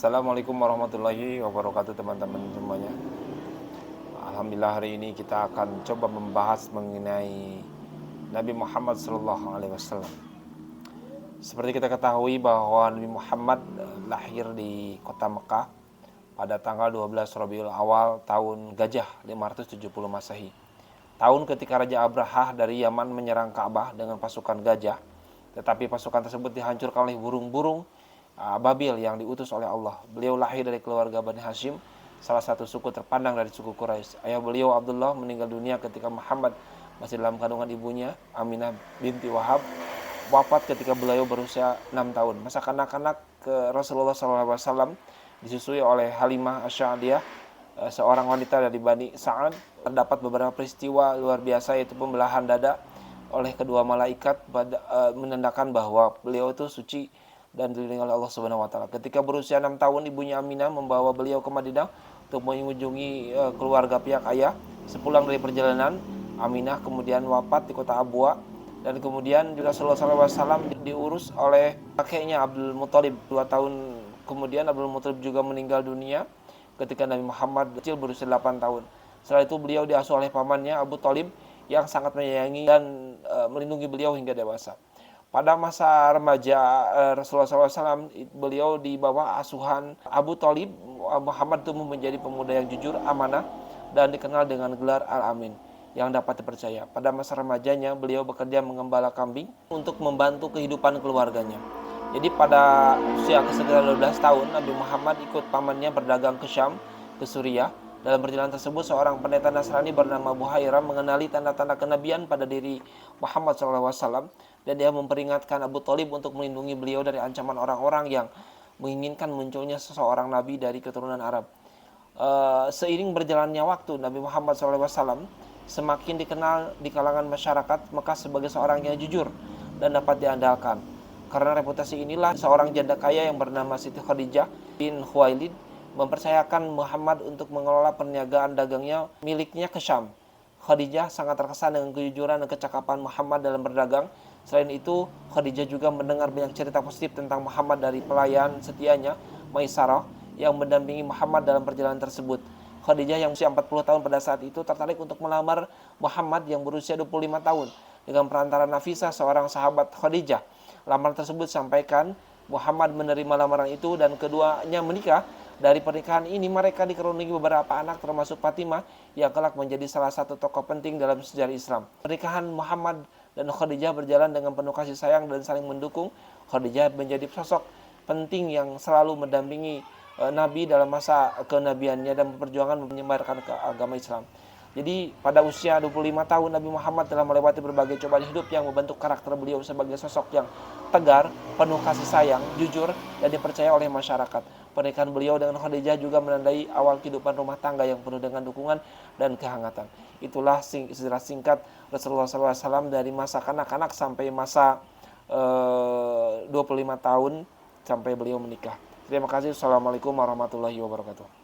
Assalamualaikum warahmatullahi wabarakatuh teman-teman semuanya. Alhamdulillah hari ini kita akan coba membahas mengenai Nabi Muhammad SAW. Seperti kita ketahui bahwa Nabi Muhammad lahir di kota Mekah pada tanggal 12 Rabiul Awal tahun Gajah 570 Masehi. Tahun ketika Raja Abrahah dari Yaman menyerang Ka'bah dengan pasukan gajah, tetapi pasukan tersebut dihancurkan oleh burung-burung Babil yang diutus oleh Allah. Beliau lahir dari keluarga Bani Hashim, salah satu suku terpandang dari suku Quraisy. Ayah beliau Abdullah meninggal dunia ketika Muhammad masih dalam kandungan ibunya Aminah binti Wahab, wafat ketika beliau berusia 6 tahun. Masa kanak-kanak ke Rasulullah SAW disusui oleh Halimah Asy'adiyah, seorang wanita dari Bani Sa'ad. Terdapat beberapa peristiwa luar biasa, yaitu pembelahan dada oleh kedua malaikat menandakan bahwa beliau itu suci dan dilindungi oleh Allah Subhanahu wa taala. Ketika berusia 6 tahun, ibunya Aminah membawa beliau ke Madinah untuk mengunjungi keluarga pihak ayah. Sepulang dari perjalanan, Aminah kemudian wafat di kota Abwa, dan kemudian Rasulullah SAW diurus oleh kakeknya Abdul Muthalib. 2 tahun kemudian Abdul Muthalib juga meninggal dunia ketika Nabi Muhammad kecil berusia 8 tahun. Setelah itu beliau diasuh oleh pamannya Abu Thalib yang sangat menyayangi dan melindungi beliau hingga dewasa. Pada masa remaja Rasulullah SAW, beliau di bawah asuhan Abu Thalib. Muhammad tumbuh menjadi pemuda yang jujur, amanah, dan dikenal dengan gelar Al-Amin yang dapat dipercaya. Pada masa remajanya, beliau bekerja mengembala kambing untuk membantu kehidupan keluarganya. Jadi pada usia kesekitar 12 tahun, Nabi Muhammad ikut pamannya berdagang ke Syam, ke Suriah. Dalam perjalanan tersebut, seorang pendeta Nasrani bernama Buhairah mengenali tanda-tanda kenabian pada diri Muhammad SAW, dan dia memperingatkan Abu Thalib untuk melindungi beliau dari ancaman orang-orang yang menginginkan munculnya seseorang nabi dari keturunan Arab. Seiring berjalannya waktu, Nabi Muhammad SAW semakin dikenal di kalangan masyarakat Mekah sebagai seorang yang jujur dan dapat diandalkan. Karena reputasi inilah, seorang janda kaya yang bernama Siti Khadijah bin Khuwailid mempercayakan Muhammad untuk mengelola perniagaan dagangnya miliknya ke Syam. Khadijah sangat terkesan dengan kejujuran dan kecakapan Muhammad dalam berdagang. Selain itu, Khadijah juga mendengar banyak cerita positif tentang Muhammad dari pelayan setianya, Maisarah, yang mendampingi Muhammad dalam perjalanan tersebut. Khadijah yang usia 40 tahun pada saat itu tertarik untuk melamar Muhammad yang berusia 25 tahun. Dengan perantara Nafisah, seorang sahabat Khadijah, lamaran tersebut sampaikan. Muhammad menerima lamaran itu dan keduanya menikah. Dari pernikahan ini mereka dikaruniai beberapa anak, termasuk Fatimah yang kelak menjadi salah satu tokoh penting dalam sejarah Islam. Pernikahan Muhammad dan Khadijah berjalan dengan penuh kasih sayang dan saling mendukung. Khadijah menjadi sosok penting yang selalu mendampingi Nabi dalam masa kenabiannya dan perjuangan menyebarkan ke agama Islam. Jadi pada usia 25 tahun Nabi Muhammad telah melewati berbagai cobaan hidup yang membentuk karakter beliau sebagai sosok yang tegar, penuh kasih sayang, jujur, dan dipercaya oleh masyarakat. Pernikahan beliau dengan Khadijah juga menandai awal kehidupan rumah tangga yang penuh dengan dukungan dan kehangatan. Itulah sejarah singkat Rasulullah SAW dari masa kanak-kanak sampai masa 25 tahun sampai beliau menikah. Terima kasih. Assalamualaikum warahmatullahi wabarakatuh.